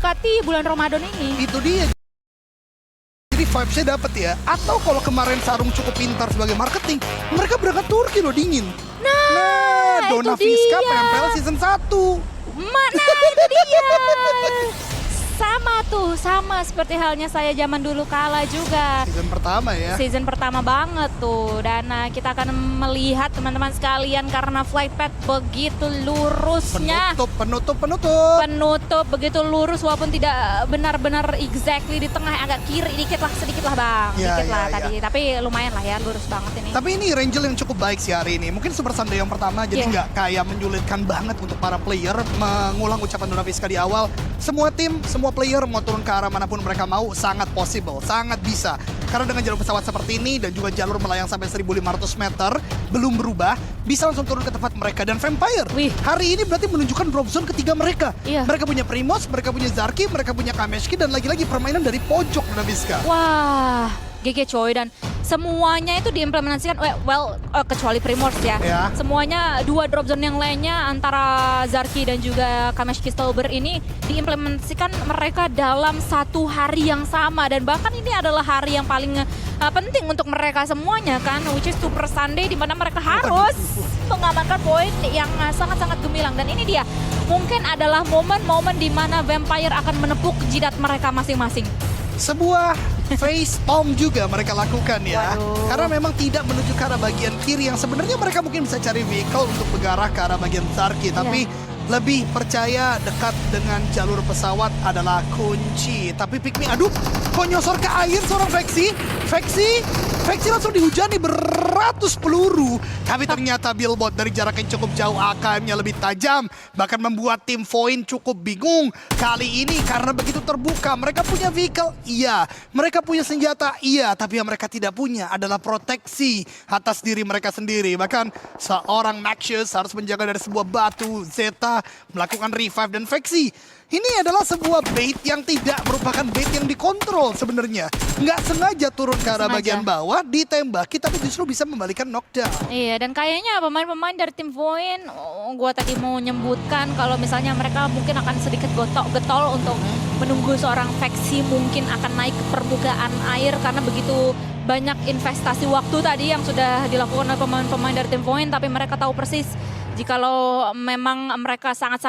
mendekati bulan Ramadan ini. Itu dia. Jadi vibes-nya dapet ya. Atau kalau kemarin Sarung cukup pintar sebagai marketing, mereka berangkat Turki loh dingin. Nah, itu Dona Fiska dia. PMPL season 1. Mana itu dia. Sama tuh, sama seperti halnya saya zaman dulu kala juga. Season pertama ya. Season pertama banget tuh. Dan kita akan melihat teman-teman sekalian karena flight path begitu lurusnya. Penutup. Penutup begitu lurus walaupun tidak benar-benar exactly di tengah, agak kiri sedikit lah bang. Ya, Dikit lah ya, tadi. Tapi lumayan lah ya, lurus banget ini. Tapi ini Rangel yang cukup baik sih hari ini. Mungkin Super Sunday yang pertama jadi Yeah. nggak kayak menyulitkan banget untuk para player mengulang ucapan Dona Fiska di awal. Semua tim, semua player mau turun ke arah manapun mereka mau sangat possible, sangat bisa. Karena dengan jalur pesawat seperti ini dan juga jalur melayang sampai 1.500 meter belum berubah, bisa langsung turun ke tempat mereka. Dan Vampire Wih. hari ini berarti menunjukkan drop zone ketiga mereka. Iya. Mereka punya Primos, mereka punya Zarki, mereka punya Kameshki, dan lagi-lagi permainan dari pojok Dona Fiska. Wah, GG coy, dan semuanya itu diimplementasikan, kecuali Primorse ya. Ya. Semuanya dua drop zone yang lainnya antara Zarki dan juga Kameshki Stolber ini diimplementasikan mereka dalam satu hari yang sama. Dan bahkan ini adalah hari yang paling penting untuk mereka semuanya kan, which is Super Sunday, di mana mereka harus mengamankan poin yang sangat-sangat gemilang. Dan ini dia, mungkin adalah momen-momen di mana Vampire akan menepuk jidat mereka masing-masing. Sebuah face palm juga mereka lakukan ya. Waduh. Karena memang tidak menuju ke arah bagian kiri yang sebenarnya mereka mungkin bisa cari vehicle untuk bergerak ke arah bagian Zarki. Tapi lebih percaya dekat dengan jalur pesawat adalah kunci. Tapi Pikmi, aduh, kok nyosor ke air seorang Veksi langsung dihujani beratus peluru. Tapi ternyata Billbot dari jarak yang cukup jauh, AK-nya lebih tajam. Bahkan membuat tim Void cukup bingung. Kali ini karena begitu terbuka, mereka punya vehicle, iya. Mereka punya senjata, iya. Tapi yang mereka tidak punya adalah proteksi atas diri mereka sendiri. Bahkan seorang Maxius harus menjaga dari sebuah batu. Zeta melakukan revive dan Veksi. Ini adalah sebuah bait yang tidak merupakan bait yang dikontrol sebenarnya. Nggak sengaja turun ke arah bagian bawah, ditembaki tapi justru bisa membalikan knockdown. Iya, dan kayaknya pemain-pemain dari tim Void, gue tadi mau menyebutkan kalau misalnya mereka mungkin akan sedikit getol untuk menunggu seorang Veksi mungkin akan naik ke permukaan air karena begitu banyak investasi waktu tadi yang sudah dilakukan oleh pemain-pemain dari tim Void, tapi mereka tahu persis jikalau memang mereka sangat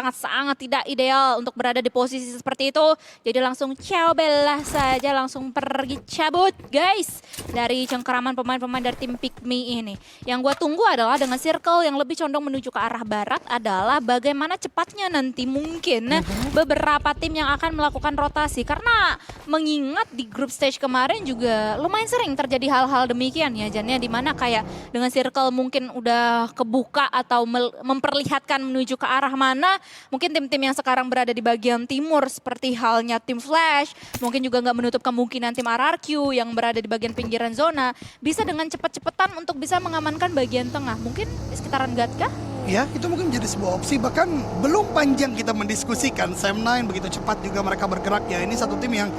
tidak ideal untuk berada di posisi seperti itu. Jadi langsung ciao bella saja, langsung pergi cabut guys dari cengkeraman pemain-pemain dari tim Pikmi ini. Yang gue tunggu adalah dengan circle yang lebih condong menuju ke arah barat adalah bagaimana cepatnya nanti mungkin beberapa tim yang akan melakukan rotasi. Karena mengingat di group stage kemarin juga lumayan sering terjadi hal-hal demikian ya Jan, ya, dimana kayak dengan circle mungkin udah kebuka atau memperlihatkan menuju ke arah mana, mungkin tim-tim yang sekarang berada di bagian timur seperti halnya tim Flash, mungkin juga nggak menutup kemungkinan tim RRQ yang berada di bagian pinggiran zona, bisa dengan cepat-cepatan untuk bisa mengamankan bagian tengah, mungkin di sekitaran Gatka? Ya, itu mungkin menjadi sebuah opsi. Bahkan belum panjang kita mendiskusikan Sam9 begitu cepat juga mereka bergerak ya. Ini satu tim yang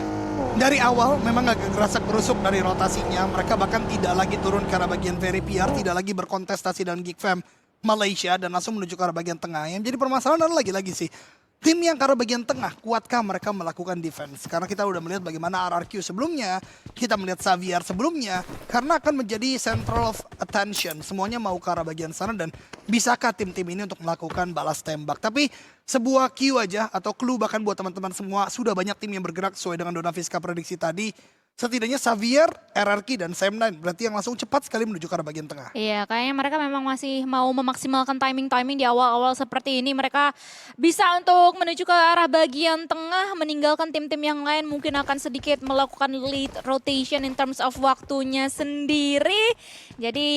dari awal memang agak gerasak gerusuk dari rotasinya. Mereka bahkan tidak lagi turun ke arah bagian Very PR, tidak lagi berkontestasi dalam Geek Fam Malaysia dan langsung menuju ke arah bagian tengah. Yang jadi permasalahan adalah lagi-lagi sih, tim yang ke arah bagian tengah, kuatkah mereka melakukan defense? Karena kita udah melihat bagaimana RRQ sebelumnya, kita melihat Xavier sebelumnya, karena akan menjadi central of attention. Semuanya mau ke arah bagian sana dan bisakah tim-tim ini untuk melakukan balas tembak? Tapi sebuah cue aja atau clue bahkan buat teman-teman semua, sudah banyak tim yang bergerak sesuai dengan Dona Fiska prediksi tadi. Setidaknya Xavier, RRQ, dan Sam9 berarti yang langsung cepat sekali menuju ke arah bagian tengah. Iya, kayaknya mereka memang masih mau memaksimalkan timing-timing di awal-awal seperti ini. Mereka bisa untuk menuju ke arah bagian tengah, meninggalkan tim-tim yang lain mungkin akan sedikit melakukan lead rotation in terms of waktunya sendiri. Jadi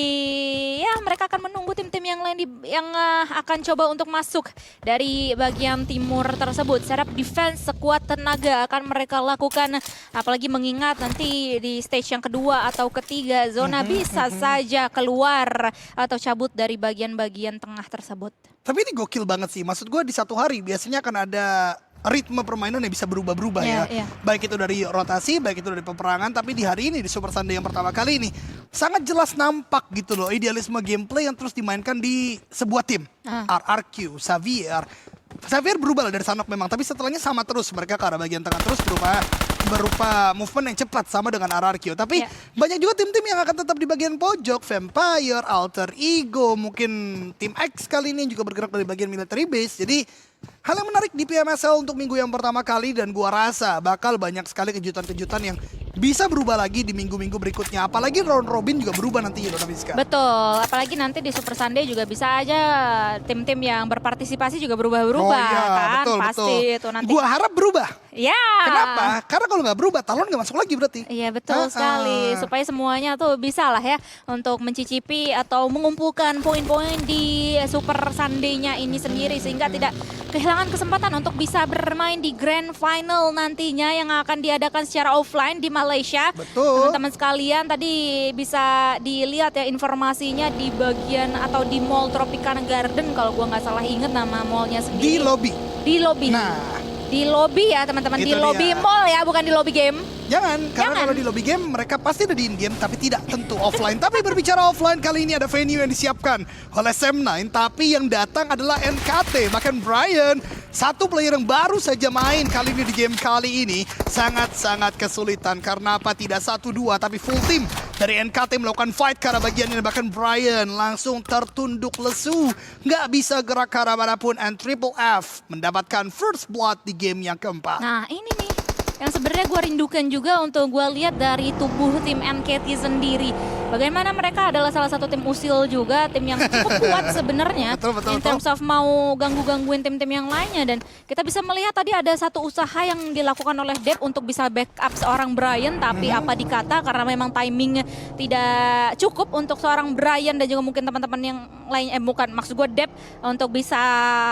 ya mereka akan menunggu tim-tim yang lain yang akan coba untuk masuk dari bagian timur tersebut. Setup defense sekuat tenaga akan mereka lakukan, apalagi mengingat nanti di stage yang kedua atau ketiga zona bisa saja keluar atau cabut dari bagian-bagian tengah tersebut. Tapi ini gokil banget sih, maksud gue di satu hari biasanya akan ada ritme permainan yang bisa berubah-berubah ya. Baik itu dari rotasi, baik itu dari peperangan, tapi di hari ini di Super Sunday yang pertama kali ini sangat jelas nampak gitu loh idealisme gameplay yang terus dimainkan di sebuah tim. RRQ, Xavier, Xavier berubah lah dari Sanok memang, tapi setelahnya sama terus. Mereka ke arah bagian tengah terus berupa movement yang cepat sama dengan Ararkyo. Tapi banyak juga tim-tim yang akan tetap di bagian pojok. Vampire, Alter Ego, mungkin tim X kali ini juga bergerak dari bagian military base. Jadi hal yang menarik di PMSL untuk minggu yang pertama kali, dan gua rasa bakal banyak sekali kejutan-kejutan yang bisa berubah lagi di minggu-minggu berikutnya. Apalagi round robin juga berubah nanti ya, Dona Miska. Betul, apalagi nanti di Super Sunday juga bisa aja tim-tim yang berpartisipasi juga berubah-berubah kan. betul, Pasti betul. itu nanti. Gua harap berubah. Ya. Kenapa? Karena kalau nggak berubah, Talon nggak masuk lagi berarti. Iya betul sekali, supaya semuanya tuh bisa lah ya untuk mencicipi atau mengumpulkan poin-poin di Super Sunday-nya ini sendiri, sehingga tidak kehilangan kesempatan untuk bisa bermain di Grand Final nantinya yang akan diadakan secara offline di Malaysia. Betul. Teman-teman sekalian tadi bisa dilihat ya informasinya di bagian atau di Mall Tropicana Garden kalau gua nggak salah inget nama mallnya Di sendiri. lobby. Di lobby. Nah, Di lobby ya teman-teman, di Itu lobby dia. mall ya, bukan di lobby game. jangan, karena Jangan. kalau di lobby game mereka pasti ada di in-game, tapi tidak tentu offline. Tapi berbicara offline, kali ini ada venue yang disiapkan oleh Sam9, tapi yang datang adalah NKT. Bahkan Brian, satu player yang baru saja main kali ini di game kali ini, sangat-sangat kesulitan. Karena apa? Tidak 1-2, tapi full team dari NKT melakukan fight ke arah bagian ini. Bahkan Brian langsung tertunduk lesu, nggak bisa gerak ke arah manapun. And Triple F mendapatkan first blood di game yang keempat. Nah ini nih yang sebenarnya gue rindukan juga untuk gue lihat dari tubuh tim NKT sendiri. Bagaimana mereka adalah salah satu tim usil juga, tim yang cukup kuat sebenarnya Betul. in terms of mau gangguin tim-tim yang lainnya. Dan kita bisa melihat tadi ada satu usaha yang dilakukan oleh Dep untuk bisa backup seorang Brian, tapi apa dikata karena memang timingnya tidak cukup untuk seorang Brian dan juga mungkin teman-teman yang lain, bukan maksud gue Dep untuk bisa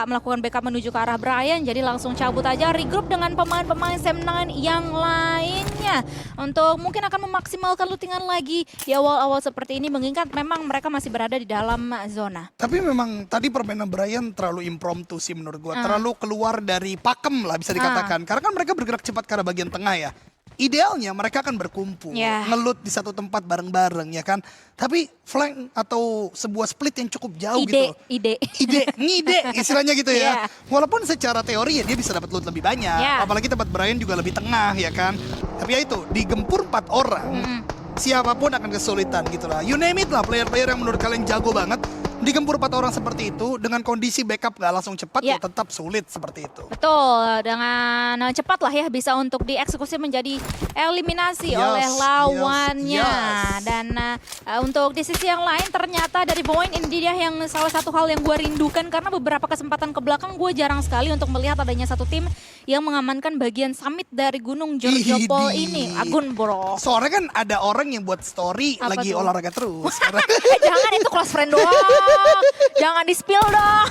melakukan backup menuju ke arah Brian, jadi langsung cabut aja regroup dengan pemain-pemain Sam9 yang lainnya untuk mungkin akan memaksimalkan lootingan lagi di awal-awal seperti ini, mengingat memang mereka masih berada di dalam zona. Tapi memang tadi permainan Brian terlalu impromptu sih menurut gua. Terlalu keluar dari pakem lah bisa dikatakan. Karena kan mereka bergerak cepat ke arah bagian tengah ya. Idealnya mereka akan berkumpul, ngelut di satu tempat bareng-bareng ya kan. Tapi flank atau sebuah split yang cukup jauh gitu. Ngide istilahnya gitu ya. Walaupun secara teori ya dia bisa dapat loot lebih banyak. Apalagi tempat Brian juga lebih tengah ya kan. Tapi ya itu, digempur 4 orang. Siapapun akan kesulitan gitu lah. You name it lah, player-player yang menurut kalian jago banget. Digempur 4 orang seperti itu dengan kondisi backup gak langsung cepat ya tetap sulit seperti itu. Betul, dengan cepat lah ya bisa untuk dieksekusi menjadi eliminasi oleh lawannya. Dan untuk di sisi yang lain ternyata dari point ini dia yang salah satu hal yang gue rindukan, karena beberapa kesempatan ke belakang gue jarang sekali untuk melihat adanya satu tim yang mengamankan bagian summit dari Gunung Jorjopol ini. Agun bro. Soalnya kan ada orang yang buat story Apa lagi tuh? olahraga terus. Jangan, itu close friend doang. Jangan di-spill dong.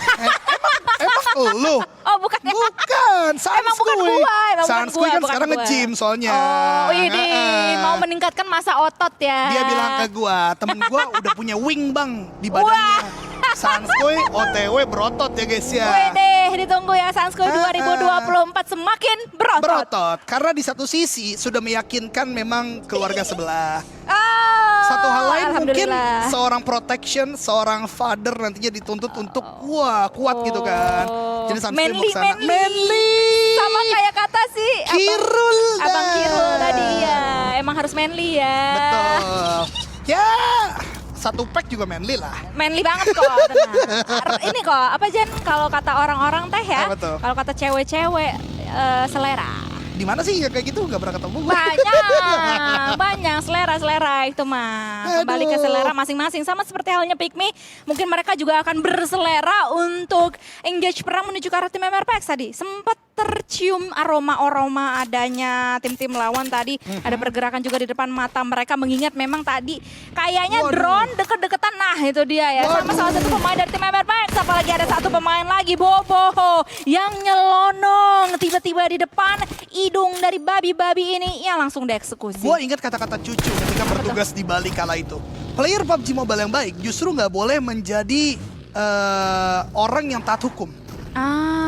Emang lu? Oh bukan ya? Bukan, Emang bukan gua, Sanskuy kan bukan sekarang gua. nge-gym soalnya. Oh ini mau meningkatkan masa otot ya. Dia bilang ke gua, temen gua udah punya wing bang di badannya. Sanskuy OTW berotot ya guys ya. Wede, ditunggu ya Sanskuy 2024 semakin berotot. Berotot, karena di satu sisi sudah meyakinkan memang keluarga sebelah. Satu hal lain mungkin Alhamdulillah. seorang protection, seorang father nantinya dituntut untuk kuat gitu kan. Jadi Sanskuy mau Manly, kesana. manly. Sama kayak kata sih Kirul Abang dah. Kirul tadi ya. Emang harus manly ya. Betul. Ya, satu pack juga manly lah. Manly banget kok. Tenang. Ini kok apa Jen, kalau kata orang-orang teh ya, Apa tuh? kalau kata cewek-cewek selera. Di mana sih yang kayak gitu nggak pernah ketemu gue. Banyak selera itu mah. Kembali ke selera masing-masing, sama seperti halnya Pikmi. Mungkin mereka juga akan berselera untuk engage perang menuju ke arah tim MRPX tadi. Sempat tercium aroma adanya tim-tim lawan tadi. Ada pergerakan juga di depan mata mereka, mengingat memang tadi kayaknya drone deket-deketan. Nah itu dia ya, sama salah satu pemain dari tim MRPX. Apalagi ada satu pemain lagi, Bobo, yang nyelonong tiba-tiba di depan hidung dari babi-babi ini, ya langsung dieksekusi. Gue ingat kata-kata cucu ketika bertugas di Bali kala itu. Player PUBG Mobile yang baik justru nggak boleh menjadi orang yang taat hukum.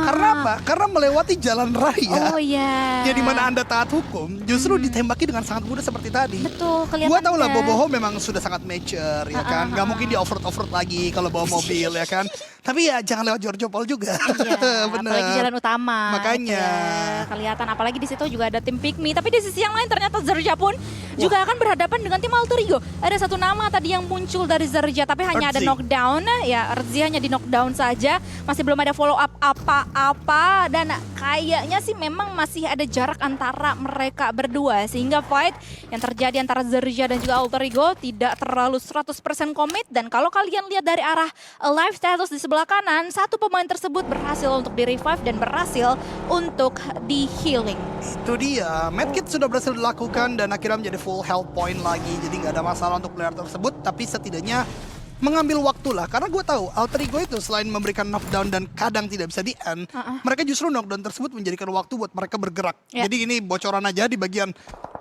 Karena apa? Karena melewati jalan raya. Oh iya. Ya di mana Anda taat hukum, justru ditembaki dengan sangat mudah seperti tadi. Betul, kelihatan. Gua tahu lah Boboho memang sudah sangat mature ya kan. Gak mungkin di offroad lagi kalau bawa mobil ya kan. Tapi ya jangan lewat Giorgio Paul juga. Iya, Bener. apalagi jalan utama. Makanya. Itu ya, kelihatan apalagi di situ juga ada tim Pikmi. Tapi di sisi yang lain ternyata Zerja pun juga akan berhadapan dengan tim Alter Ego. Ada satu nama tadi yang muncul dari Zerja, tapi hanya ada Erzi. knockdown. Ya, Erzi hanya di knockdown saja. Masih belum ada follow up apa-apa. Dan kayaknya sih memang masih ada jarak antara mereka berdua. Sehingga fight yang terjadi antara Zerja dan juga Alter Ego tidak terlalu 100% komit. Dan kalau kalian lihat dari arah live status di sebelah kanan, satu pemain tersebut berhasil untuk di-revive dan berhasil untuk di-healing. Itu dia, medkit sudah berhasil dilakukan dan akhirnya menjadi full health point lagi. Jadi nggak ada masalah untuk player tersebut, tapi setidaknya mengambil waktu lah. Karena gue tahu Alter Ego itu selain memberikan knockdown dan kadang tidak bisa di-end, mereka justru knockdown tersebut menjadikan waktu buat mereka bergerak. Ya. Jadi ini bocoran aja di bagian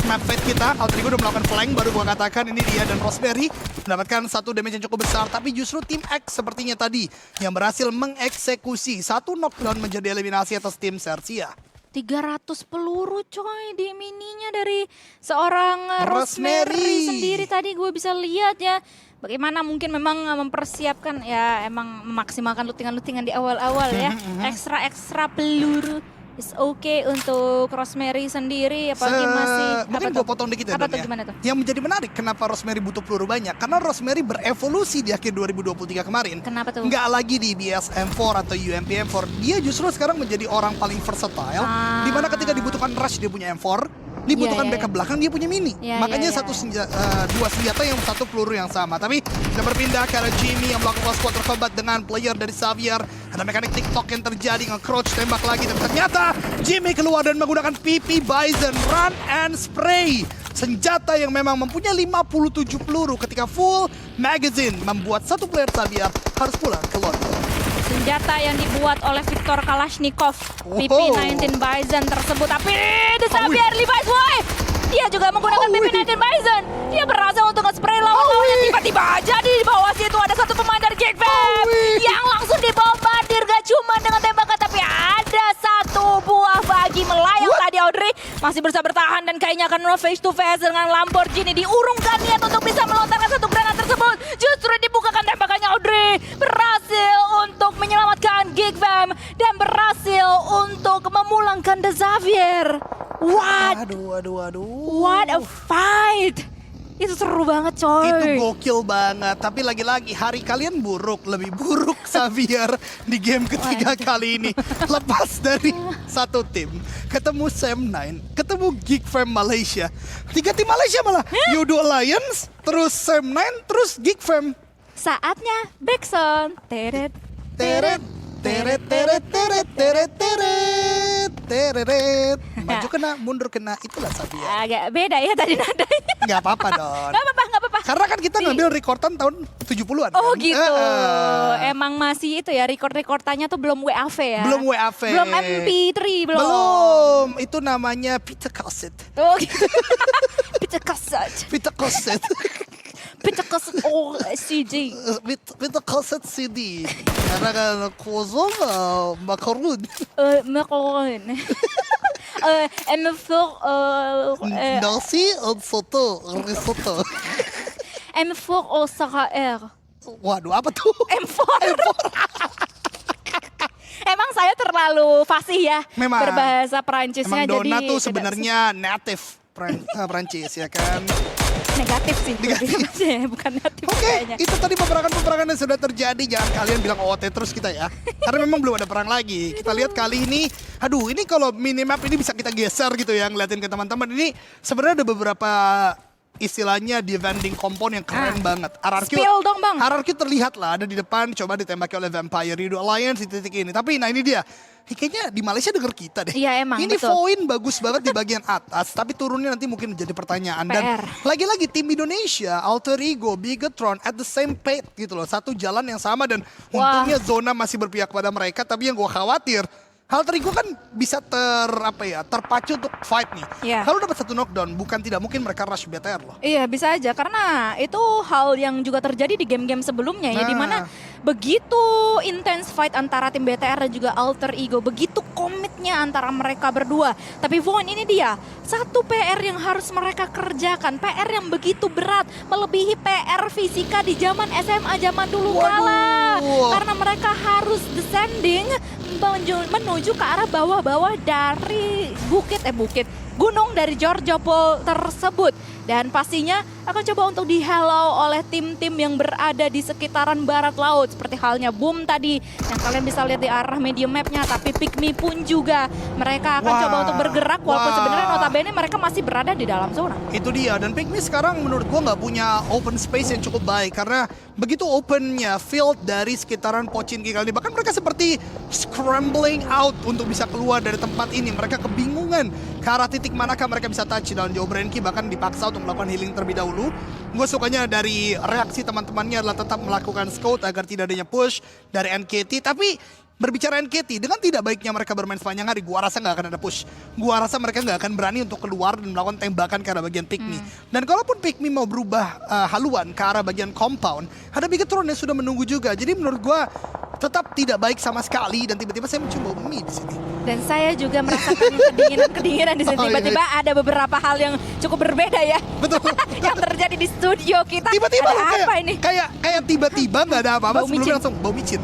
map fate kita. Alter Ego udah melakukan flank, baru gue katakan ini dia dan Rosemary mendapatkan satu damage yang cukup besar. Tapi justru tim X sepertinya tadi yang berhasil mengeksekusi satu knockdown menjadi eliminasi atas tim Sersia. 300 peluru coy di mininya dari seorang Rosemary sendiri tadi gue bisa lihat ya. Bagaimana mungkin memang mempersiapkan ya, emang memaksimalkan lootingan-lootingan di awal-awal ya. Ekstra peluru is okay untuk Rosemary sendiri, apalagi masih mungkin gue potong dikit ya, apa Don, tuh, ya. gimana tuh? Yang menjadi menarik kenapa Rosemary butuh peluru banyak, karena Rosemary berevolusi di akhir 2023 kemarin. Kenapa tuh? Nggak lagi di IBS M4 atau UMP M4, dia justru sekarang menjadi orang paling versatile, dimana ketika dibutuhkan rush dia punya M4, dibutuhkan Iya, iya, backup belakang dia punya mini. Iya, Makanya iya, iya. dua senjata yang satu peluru yang sama. Tapi kita berpindah ke arah Jimmy yang melakukan squad combat dengan player dari Xavier. Ada mekanik TikTok yang terjadi, nge-crouch tembak lagi. Dan ternyata Jimmy keluar dan menggunakan PP Bison Run and Spray. Senjata yang memang mempunyai 57 peluru ketika full magazine membuat satu player Xavier harus pulang ke London. Senjata yang dibuat oleh Viktor Kalashnikov, Wow. PP-19 Bison tersebut. Tapi The Xavier Levi's boy, dia juga menggunakan PP-19 Bison. Dia berhasil untuk nge-spray lawan-lawannya. Tiba-tiba aja di bawah situ ada satu pemain dari Geekfam yang langsung dibombardir. Gak cuma dengan tembakan, tapi ada satu buah bagi melayang tadi. Audrey masih berusaha bertahan dan kayaknya akan face to face dengan Lamborghini. Diurungkan niat untuk bisa melontarkan satu granat tersebut. Justru dibukakan tembakannya. Audrey berhasil untuk menyelamatkan Geekfam dan berhasil untuk memulangkan The Xavier. What? Aduh. What a fight! Itu seru banget coy. Itu gokil banget. Tapi lagi-lagi hari kalian buruk. Lebih buruk Xavier di game ketiga kali ini. Lepas dari satu tim. Ketemu Sam9. Ketemu Geekfam Malaysia. 3 tim Malaysia malah. Yudo Alliance. Terus Sam9. Terus Geekfam. Saatnya Backson. Teret. Teret. Teret, teret, teret, teret, teret, teret. Maju kena, mundur kena. Itulah Xavier. Agak beda ya tadi nadanya. Nggak apa-apa, Don. Gak apa-apa. Karena kan kita ngambil rekordan tahun 70-an. Oh kan? gitu. Emang masih itu ya, record-recordannya tuh belum WAV ya? Belum WAV. Belum MP3 belum? Belum. Itu namanya Peter Cassette. Oh gitu. Peter Cassette. Peter Cassette. Peter Cassette CD. Peter Cassette CD. Karena kan kozong makarun. Macaron. M4 Nasi on soto. Risotto. M4 au Sahara. Waduh, apa tuh? M4. Emang saya terlalu fasih ya Memang. berbahasa Perancisnya. Emang Donna jadi tuh tidak sebenarnya native Prancis ya kan. negatif sih. Negatif. Ya, bukan natif Oke, kayaknya. itu tadi peperangan-peperangan yang sudah terjadi. Jangan kalian bilang OOT terus kita ya. Karena memang belum ada perang lagi. Kita lihat kali ini, aduh ini kalau minimap ini bisa kita geser gitu ya. Ngeliatin ke teman-teman. Ini sebenarnya ada beberapa istilahnya defending compound yang keren banget. RRQ, Spill dong, Bang. RRQ terlihat lah ada di depan, coba ditembaki oleh Vampire Yudo Alliance di titik ini. Tapi nah ini dia. Kayaknya di Malaysia denger kita deh. Iya, emang, Ini betul. poin bagus banget di bagian atas, tapi turunnya nanti mungkin menjadi pertanyaan. Dan PR. lagi-lagi tim Indonesia, Alter Ego, Bigetron at the same page gitu loh. Satu jalan yang sama dan Wah. untungnya zona masih berpihak pada mereka. Tapi yang gue khawatir, Alter Ego kan bisa terpacu untuk fight nih. Iya. Kalau dapat satu knockdown, bukan tidak mungkin mereka rush BTR loh. Iya bisa aja karena itu hal yang juga terjadi di game-game sebelumnya ya, Nah. dimana begitu intense fight antara tim BTR dan juga Alter Ego, begitu komitnya antara mereka berdua. Tapi Von, ini dia satu PR yang harus mereka kerjakan, PR yang begitu berat melebihi PR fisika di zaman SMA zaman dulu kala. Karena mereka harus descending menuju ke arah bawah-bawah dari gunung dari Georgiopol tersebut. Dan pastinya akan coba untuk di-hello oleh tim-tim yang berada di sekitaran barat laut. Seperti halnya Boom tadi yang kalian bisa lihat di arah medium map-nya. Tapi Pikmi pun juga mereka akan coba untuk bergerak walaupun sebenarnya notabene mereka masih berada di dalam zona. Itu dia, dan Pikmi sekarang menurut gua nggak punya open space yang cukup baik. Karena begitu opennya field dari sekitaran Pochinki kali ini. Bahkan mereka seperti scrambling out untuk bisa keluar dari tempat ini. Mereka kebingungan ke arah titik manakah mereka bisa touch. Dan Joe Brenki bahkan dipaksa untuk melakukan healing terlebih dahulu. Gue sukanya dari reaksi teman-temannya adalah tetap melakukan scout agar tidak adanya push dari NKT. Tapi berbicara NKT, dengan tidak baiknya mereka bermain sepanjang hari, gua rasa nggak akan ada push. Gua rasa mereka nggak akan berani untuk keluar dan melakukan tembakan ke arah bagian Pikmi. Dan kalaupun Pikmi mau berubah haluan ke arah bagian compound, ada Bigetron yang sudah menunggu juga. Jadi menurut gua tetap tidak baik sama sekali, dan tiba-tiba saya mencoba mie di sini. Dan saya juga merasakan kedinginan di sini. Tiba-tiba ada beberapa hal yang cukup berbeda ya. Betul. yang terjadi di studio kita. Tiba-tiba ada apa ini? Kayak tiba-tiba nggak ada apa-apa, Bau sebelumnya micin. langsung bau micin.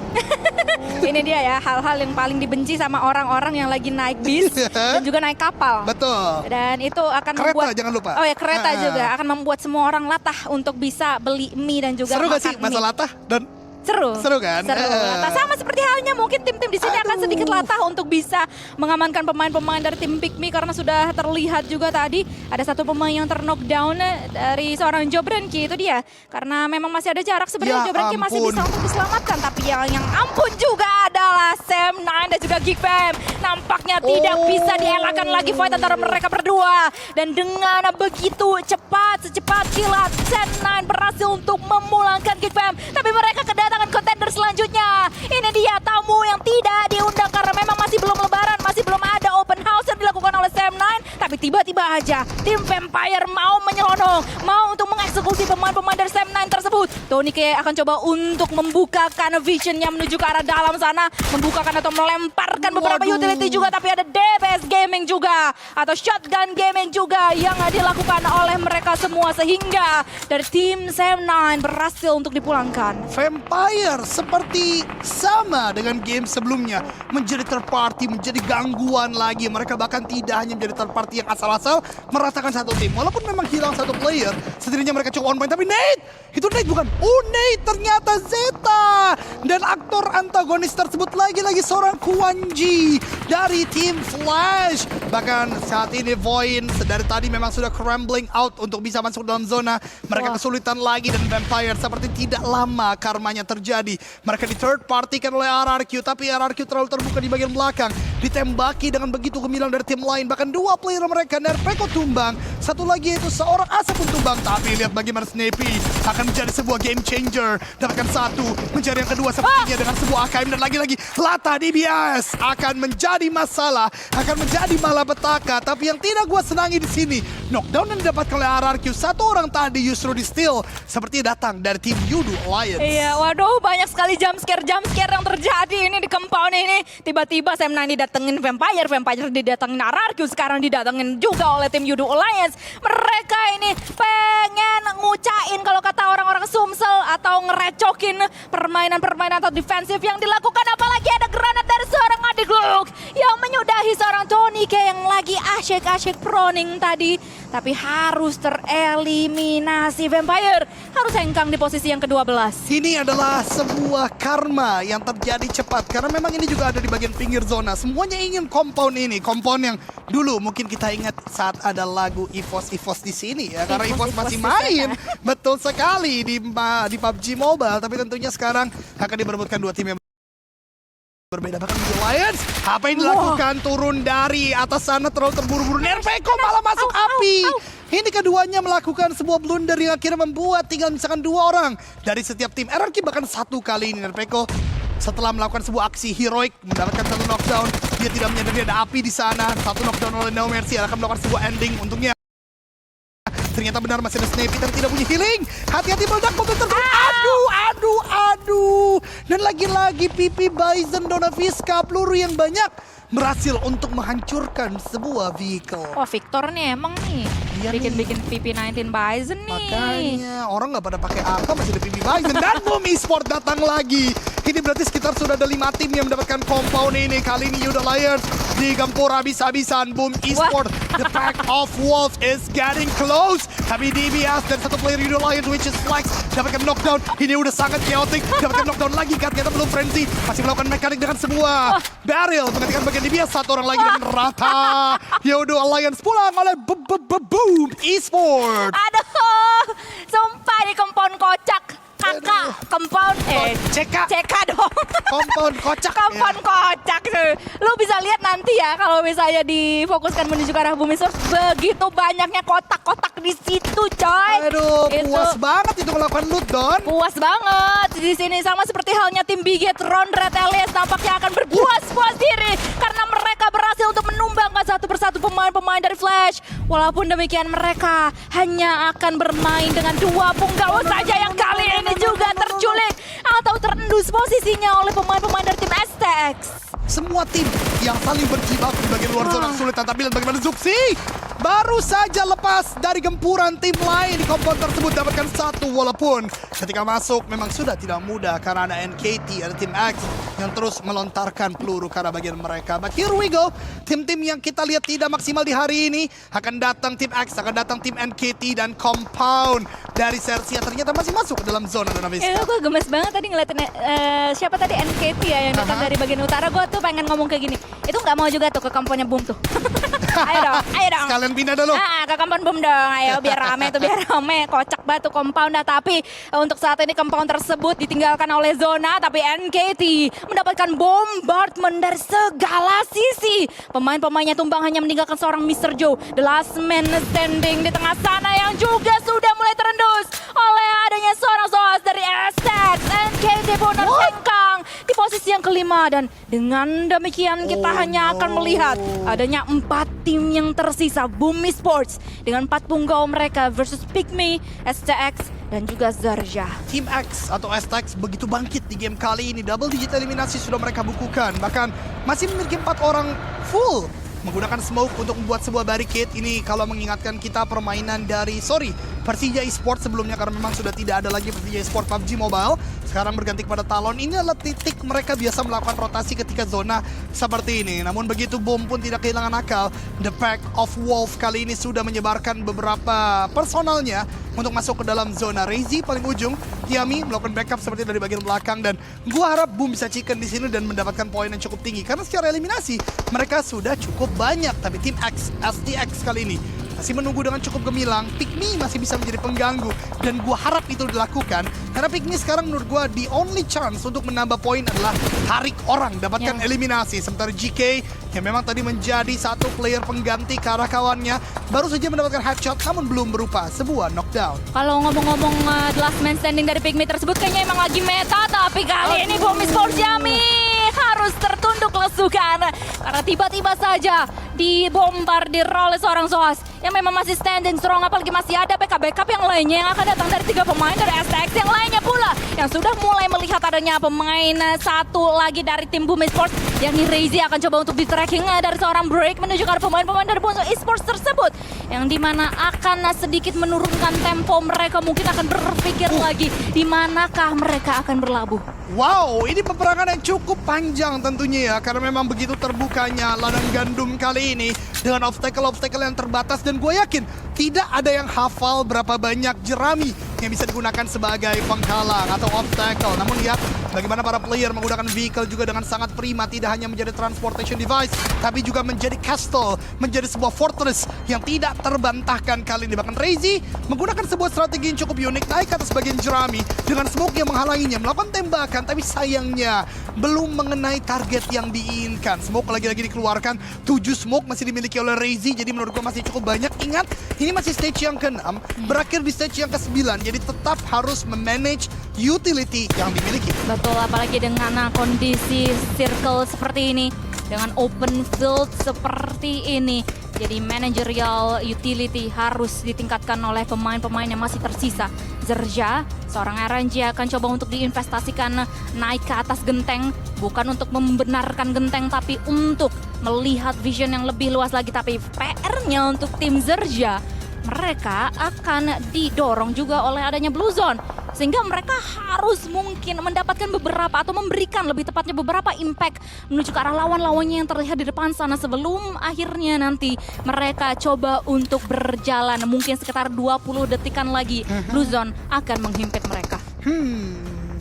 Ini dia ya, hal-hal yang paling dibenci sama orang-orang yang lagi naik bis dan juga naik kapal. Betul. Dan itu akan Kereta, membuat, jangan lupa. Oh ya, kereta juga akan membuat semua orang latah untuk bisa beli mie dan juga Seru makan gak sih masa mie. latah dan Seru kan? Seru. Latah. Sama seperti halnya mungkin tim-tim di sini akan sedikit latah untuk bisa mengamankan pemain-pemain dari tim Pikmi karena sudah terlihat juga tadi ada satu pemain yang ter-knockdown dari seorang Jobrenki, itu dia. Karena memang masih ada jarak sebenarnya, Ya Jobrenki masih ampun. bisa untuk diselamatkan, tapi yang ampun juga adalah Sam9 dan juga Geekfam. Nampaknya tidak bisa dielakkan lagi fight antara mereka berdua. Dan dengan begitu cepat, secepat kilat, Sam9 berhasil untuk memulangkan Geekfam. Tapi mereka kedatangan kontender selanjutnya. Ini dia tamu yang tidak diundang karena memang masih belum lebaran, masih belum ada open house yang dilakukan oleh Sam9. Tapi tiba-tiba aja tim Vampire mau menyelonong, mau untuk mengeksekusi pemain-pemain dari Sam9 tersebut. Tony K akan coba untuk membukakan visionnya menuju ke arah dalam sana, membukakan atau melemparkan beberapa utility juga, tapi ada DPS Gaming juga atau Shotgun Gaming juga yang dilakukan oleh mereka semua sehingga dari tim Sam9 berhasil untuk dipulangkan. Vampire seperti sama dengan game sebelumnya, menjadi third party, menjadi gangguan lagi. Mereka bahkan tidak hanya menjadi third party yang asal-asal meratakan satu tim. Walaupun memang hilang satu player, setidaknya mereka cukup on point. Tapi Nate, itu Nate bukan? Oh Nate, ternyata Zeta. Dan aktor antagonis tersebut lagi-lagi seorang Kuanji dari tim Flash. Bahkan saat ini Void dari tadi memang sudah crumbling out untuk bisa masuk dalam zona. Mereka kesulitan lagi dan Vampire seperti tidak lama karmanya terjadi. Mereka di third party kan oleh RRQ, tapi RRQ terlalu terbuka di bagian belakang. Ditembaki dengan begitu gemilang dari tim lain. Bahkan dua player mereka, Nerpeko tumbang. Satu lagi itu seorang Asa pun tumbang. Tapi lihat bagaimana Snappy akan menjadi sebuah game changer. Dapatkan satu, mencari yang kedua sepertinya dengan sebuah AKM. Dan lagi-lagi Lata DBS akan menjadi masalah, akan menjadi malapetaka. Tapi yang tidak gua senangi di sini, knockdown yang didapatkan oleh RRQ. Satu orang tadi justru di steal, seperti datang dari tim Yudu Alliance. Iya, waduh banyak sekali jump scare yang terjadi ini di compound ini. Tiba-tiba Sam9 didatengin Vampire didatengin RRQ, sekarang didatengin juga oleh tim Yudu Alliance. Mereka ini pengen ngucain kalau kata orang-orang Sumsel atau ngerecokin permainan-permainan atau defensif yang dilakukan. Apalagi ada granat dari seorang adik Gluk yang menyudahi seorang Tony K yang lagi asyik-asyik proning tadi. Tapi harus tereliminasi. Vampire harus hengkang di posisi yang ke-12. Ini adalah sebuah karma yang terjadi cepat karena memang ini juga ada di bagian pinggir zona. Semuanya ingin compound ini, compound yang dulu mungkin kita ingat saat ada lagu EVOS di sini ya, karena EVOS masih main. Betul sekali di PUBG Mobile, tapi tentunya sekarang akan diperebutkan dua tim yang berbeda. Bahkan di Alliance, apa yang dilakukan turun dari atas sana terlalu terburu-buru. Nerpeko malah masuk api. Ini keduanya melakukan sebuah blunder yang akhirnya membuat tinggal misalkan dua orang dari setiap tim. RRQ bahkan satu kali ini Nerpeko setelah melakukan sebuah aksi heroik mendapatkan satu knockdown. Dia tidak menyadari ada api di sana. Satu knockdown oleh No Mercy akan melakukan sebuah ending untungnya. Ternyata benar masih ada Snappy tapi tidak punya healing. Hati-hati meledak mobil tersebut. Aduh. Dan lagi-lagi PP Bison Donaviska, peluru yang banyak berhasil untuk menghancurkan sebuah vehicle. Wah, Victor nih emang nih Iya bikin PP19 Bison nih. Makanya orang nggak pada pakai AK masih ada PB Bison dan Boom Esport datang lagi. Ini berarti sekitar sudah ada 5 tim yang mendapatkan compound ini. Kali ini Yuda Lions digempur habis-habisan. Boom Esport, the pack of Wolves is getting close. Tapi DBS dan satu player Yuda Lions which is Flex dapatkan knockdown. Ini udah sangat chaotic. Dapatkan knockdown lagi kan ternyata belum frenzy. Masih melakukan mekanik dengan sebuah barrel menggantikan bagian DBS. Satu orang lagi dengan rata. Yuda Lions pulang oleh Boom Esport. Aduh, sumpah di compound kocak. Kakak, compound, CK dong. Compound kocak. Compound kocak. Lu bisa lihat nanti ya kalau misalnya difokuskan menuju ke arah Boom Esport, begitu banyaknya kotak-kotak di situ, coy. Aduh, puas banget itu melakukan loot, Don. Puas banget di sini, sama seperti halnya tim Biget. Ron Red Alias nampaknya akan berpuas-puas diri karena mereka berhasil untuk menumbangkan satu persatu pemain-pemain dari Flash. Walaupun demikian mereka hanya akan bermain dengan 2 punggawa saja yang kali ini juga terculik atau terendus posisinya oleh pemain-pemain dari tim STX. Semua tim yang saling berjibaku di bagian luar zona sulit, tapi lihat bagaimana Zuxi baru saja lepas dari gempuran tim lain di compound tersebut, dapatkan 1 walaupun ketika masuk memang sudah tidak mudah karena ada NKT, ada tim X yang terus melontarkan peluru ke arah bagian mereka. But here we go, tim-tim yang kita lihat tidak maksimal di hari ini akan datang tim X, akan datang tim NKT dan compound dari Sersia ternyata masih masuk ke dalam zona Dona Vista. Gue gemes banget tadi ngeliatin siapa tadi NKT ya yang datang dari bagian utara. Gue tuh pengen ngomong kayak gini, itu nggak mau juga tuh ke kampungnya Boom tuh. Ayo dong. Sekalian pindah dulu. Ke compound Boom dong, ayo biar rame tuh, biar rame. Kocak batu compound dah, tapi untuk saat ini compound tersebut ditinggalkan oleh zona, tapi NKT mendapatkan bombardment dari segala sisi. Pemain-pemainnya tumbang hanya meninggalkan seorang Mr. Joe, the last man standing di tengah sana yang juga sudah mulai terendus oleh adanya seorang Zoas dari STX. NKT pun tercengkang di posisi yang kelima dan dengan demikian kita hanya akan melihat adanya 4 tim yang tersisa. Boom Esports dengan 4 punggawa mereka versus Pygmy, STX, dan juga Zarja. Tim X atau STX begitu bangkit di game kali ini. Double digit eliminasi sudah mereka bukukan. Bahkan masih memiliki 4 orang full menggunakan smoke untuk membuat sebuah barricade. Ini kalau mengingatkan kita permainan dari Persija Esports sebelumnya, karena memang sudah tidak ada lagi Persija Esports PUBG Mobile. Sekarang berganti kepada Talon. Ini adalah titik mereka biasa melakukan rotasi ketika zona seperti ini. Namun begitu Boom pun tidak kehilangan akal. The Pack of Wolf kali ini sudah menyebarkan beberapa personalnya untuk masuk ke dalam zona. Reizi paling ujung, Tiami melakukan backup seperti dari bagian belakang, dan gua harap Boom bisa chicken di sini dan mendapatkan poin yang cukup tinggi karena secara eliminasi mereka sudah cukup banyak. Tapi tim X, STX kali ini masih menunggu dengan cukup gemilang. Pygmy masih bisa menjadi pengganggu dan gua harap itu dilakukan karena Pygmy sekarang menurut gua the only chance untuk menambah poin adalah tarik orang, dapatkan eliminasi. Sementara GK yang memang tadi menjadi satu player pengganti ke arah kawannya baru saja mendapatkan headshot namun belum berupa sebuah knockdown. Kalau ngomong-ngomong the last man standing dari Pygmy tersebut kayaknya emang lagi meta, tapi kali ini Boom Esports Yami harus tertunduk lesukan karena tiba-tiba saja dibombardir oleh seorang Zoas yang memang masih standing strong, apalagi masih ada backup yang lainnya yang akan datang dari 3 pemain dari STX yang lainnya pula yang sudah mulai melihat adanya pemain satu lagi dari tim Boom Esports, yakni Reizi akan coba untuk di-tracking dari seorang break menuju ke pemain-pemain dari Boom Esports tersebut yang dimana akan sedikit menurunkan tempo mereka, mungkin akan berpikir lagi di manakah mereka akan berlabuh. Wow, ini peperangan yang cukup panjang tentunya ya, karena memang begitu terbukanya ladang gandum kali ini dengan obstacle-obstacle yang terbatas, dan gue yakin tidak ada yang hafal berapa banyak jerami yang bisa digunakan sebagai penghalang atau obstacle. Namun lihat bagaimana para player menggunakan vehicle juga dengan sangat prima, tidak hanya menjadi transportation device, tapi juga menjadi castle, menjadi sebuah fortress yang tidak terbantahkan kali ini. Bahkan Reizi menggunakan sebuah strategi yang cukup unik, naik ke atas bagian jerami dengan smoke yang menghalanginya, melakukan tembakan, tapi sayangnya belum mengenai target yang diinginkan. Smoke lagi-lagi dikeluarkan, 7 smoke masih dimiliki oleh Reizi, jadi menurut gue masih cukup banyak. Ingat, ini masih stage yang ke-6, berakhir di stage yang ke-9, jadi tetap harus memanage utility yang dimiliki. Betul, apalagi dengan kondisi circle seperti ini, dengan open field seperti ini. Jadi managerial utility harus ditingkatkan oleh pemain-pemain yang masih tersisa. Zerja, seorang RNG akan coba untuk diinvestasikan naik ke atas genteng. Bukan untuk membenarkan genteng, tapi untuk melihat vision yang lebih luas lagi. Tapi PR-nya untuk tim Zerja mereka akan didorong juga oleh adanya Blue Zone. Sehingga mereka harus mungkin mendapatkan beberapa atau memberikan lebih tepatnya beberapa impact menuju ke arah lawan-lawannya yang terlihat di depan sana sebelum akhirnya nanti mereka coba untuk berjalan. Mungkin sekitar 20 detikan lagi Blue Zone akan menghimpit mereka.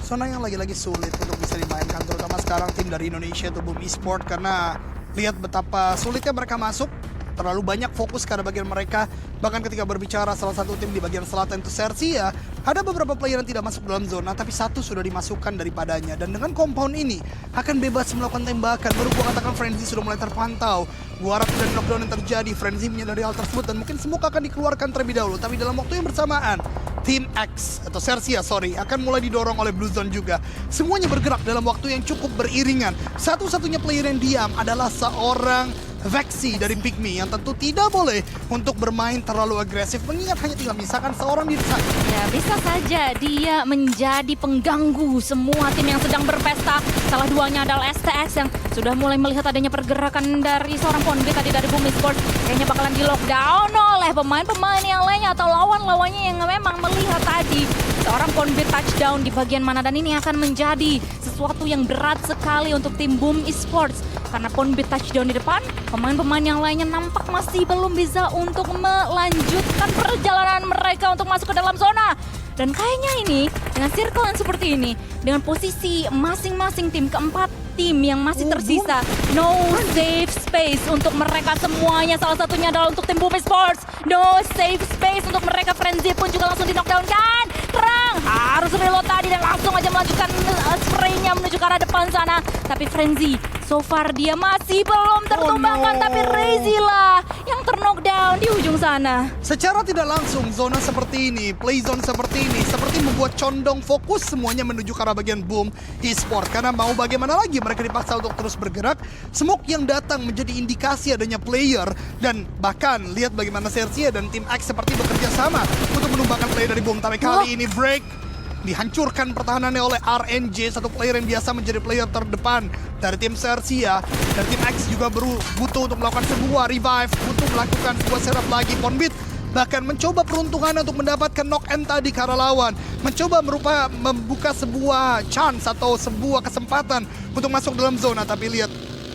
Zona yang lagi-lagi sulit untuk bisa dimainkan, terutama sekarang tim dari Indonesia itu Boom Esport, karena lihat betapa sulitnya mereka masuk. Terlalu banyak fokus karena bagian mereka. Bahkan ketika berbicara salah satu tim di bagian selatan itu Sersia, ada beberapa player yang tidak masuk dalam zona, tapi satu sudah dimasukkan daripadanya. Dan dengan compound ini akan bebas melakukan tembakan. Baru gua katakan Frenzy sudah mulai terpantau. Gua harap dan knockdown yang terjadi, Frenzy menyadari hal tersebut dan mungkin smoke akan dikeluarkan terlebih dahulu. Tapi dalam waktu yang bersamaan, Tim X atau Sersia akan mulai didorong oleh Blue Zone juga. Semuanya bergerak dalam waktu yang cukup beriringan. Satu-satunya player yang diam adalah seorang Vexi dari Pygmy yang tentu tidak boleh untuk bermain terlalu agresif, mengingat hanya tinggal misalkan seorang di sana. Ya, bisa saja dia menjadi pengganggu semua tim yang sedang berpesta. Salah duanya adalah STX yang sudah mulai melihat adanya pergerakan dari seorang Ponbe tadi dari Boom Esports. Kayaknya bakalan di lockdown oleh pemain-pemain yang lainnya atau lawan-lawannya yang memang melihat tadi seorang Ponbe touchdown di bagian mana, dan ini akan menjadi sesuatu yang berat sekali untuk tim Boom Esports. Karena Ponbe touchdown di depan, pemain-pemain yang lainnya nampak masih belum bisa untuk melanjutkan perjalanan mereka untuk masuk ke dalam zona. Dan kayaknya ini, dengan circle yang seperti ini, dengan posisi masing-masing tim, keempat tim yang masih tersisa, no safe space untuk mereka semuanya. Salah satunya adalah untuk tim Boom Esports. No safe space untuk mereka. Frenzy pun juga langsung di knockdown kan. Terang, harus reload tadi dan langsung aja melanjutkan spraynya menuju ke arah depan sana. Tapi Frenzy, so far dia masih belum tertumbangkan. Tapi Razy lah yang terknockdown di ujung sana. Secara tidak langsung, zona seperti ini, play zone seperti ini, seperti membuat condong fokus semuanya menuju ke arah bagian Boom Esport. Karena mau bagaimana lagi, mereka dipaksa untuk terus bergerak. Smoke yang datang menjadi indikasi adanya player. Dan bahkan lihat bagaimana Sersia dan tim X seperti bekerja sama untuk menumbangkan player dari Boom. Tapi kali ini break dihancurkan pertahanannya oleh RNJ, satu player yang biasa menjadi player terdepan dari tim Sersia. Dan tim X juga butuh untuk melakukan sebuah revive, butuh melakukan sebuah serap lagi. Ponbit bahkan mencoba peruntungannya untuk mendapatkan knock-in tadi ke arah lawan. Mencoba membuka sebuah chance atau sebuah kesempatan untuk masuk dalam zona. Tapi lihat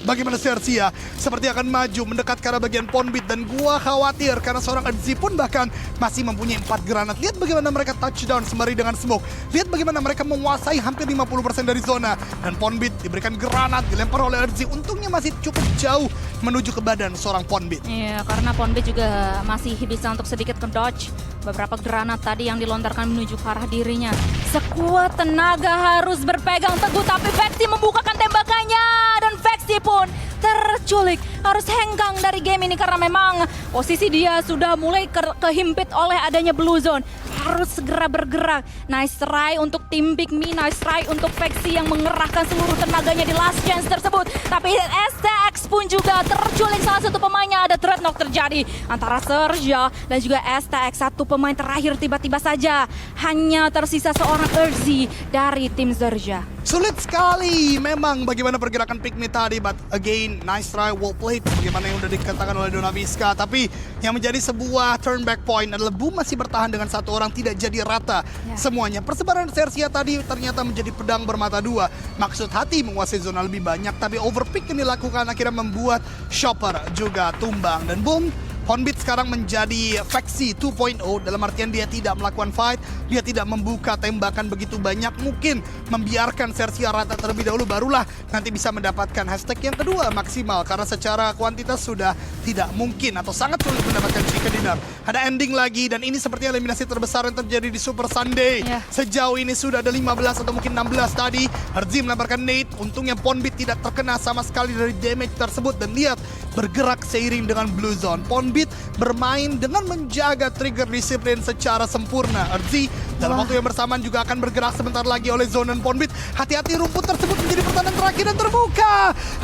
bagaimana Sersia seperti akan maju mendekat ke arah bagian Ponbit. Dan gua khawatir karena seorang Edzi pun bahkan masih mempunyai 4 granat. Lihat bagaimana mereka touchdown sembari dengan smoke. Lihat bagaimana mereka menguasai hampir 50% dari zona. Dan Ponbit diberikan granat, dilempar oleh Edzi. Untungnya masih cukup jauh menuju ke badan seorang Ponbit. Iya, karena Ponbit juga masih bisa untuk sedikit ke-dodge beberapa granat tadi yang dilontarkan menuju ke arah dirinya. Sekuat tenaga harus berpegang teguh, tapi Vexi membukakan tembakannya. Dan Vexi pun terculik, harus hengkang dari game ini karena memang posisi dia sudah mulai kehimpit oleh adanya Blue Zone. Harus segera bergerak. Nice try untuk tim Pygmy, nice try untuk Vexi yang mengerahkan seluruh tenaganya di last chance tersebut. Tapi STX pun juga terculik salah satu pemainnya. Ada dreadnought terjadi antara Serja dan juga STX. Satu pemain terakhir tiba-tiba saja hanya tersisa seorang Urzi dari tim Serja. Sulit sekali memang bagaimana pergerakan Pygmy tadi, but again, nice try, well played, bagaimana yang udah dikatakan oleh Donaviska. Tapi yang menjadi sebuah turn back point adalah Boom masih bertahan dengan satu orang, tidak jadi rata semuanya. Persebaran Sersia tadi ternyata menjadi pedang bermata dua. Maksud hati menguasai zona lebih banyak, tapi overpick yang dilakukan akhirnya membuat Chopper juga tumbang. Dan Boom, Ponbit sekarang menjadi Vexi 2.0, dalam artian dia tidak melakukan fight, dia tidak membuka tembakan begitu banyak, mungkin membiarkan Sersia rata terlebih dahulu, barulah nanti bisa mendapatkan hashtag yang kedua maksimal, karena secara kuantitas sudah tidak mungkin atau sangat sulit mendapatkan chicken dinner. Ada ending lagi, dan ini seperti eliminasi terbesar yang terjadi di Super Sunday. Sejauh ini sudah ada 15 atau mungkin 16 tadi. Harzi melemparkan nade, untungnya Ponbit tidak terkena sama sekali dari damage tersebut, dan lihat bergerak seiring dengan Blue Zone. Ponbit bermain dengan menjaga trigger disiplin secara sempurna. Urzi dalam waktu yang bersamaan juga akan bergerak sebentar lagi oleh zone dan Ponbit. Hati-hati, rumput tersebut menjadi pertahanan terakhir dan terbuka.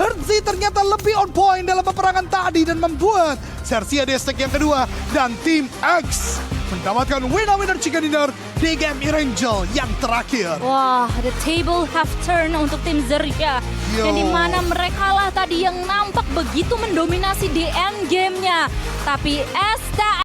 Urzi ternyata lebih on point dalam peperangan tadi dan membuat Sersia di stack yang kedua. Dan tim X mendapatkan winner chicken dinner di game Erangel yang terakhir. Wah, the table have turned untuk tim Serja. Dan di mana mereka lah tadi yang nampak begitu mendominasi di end game-nya. Tapi STX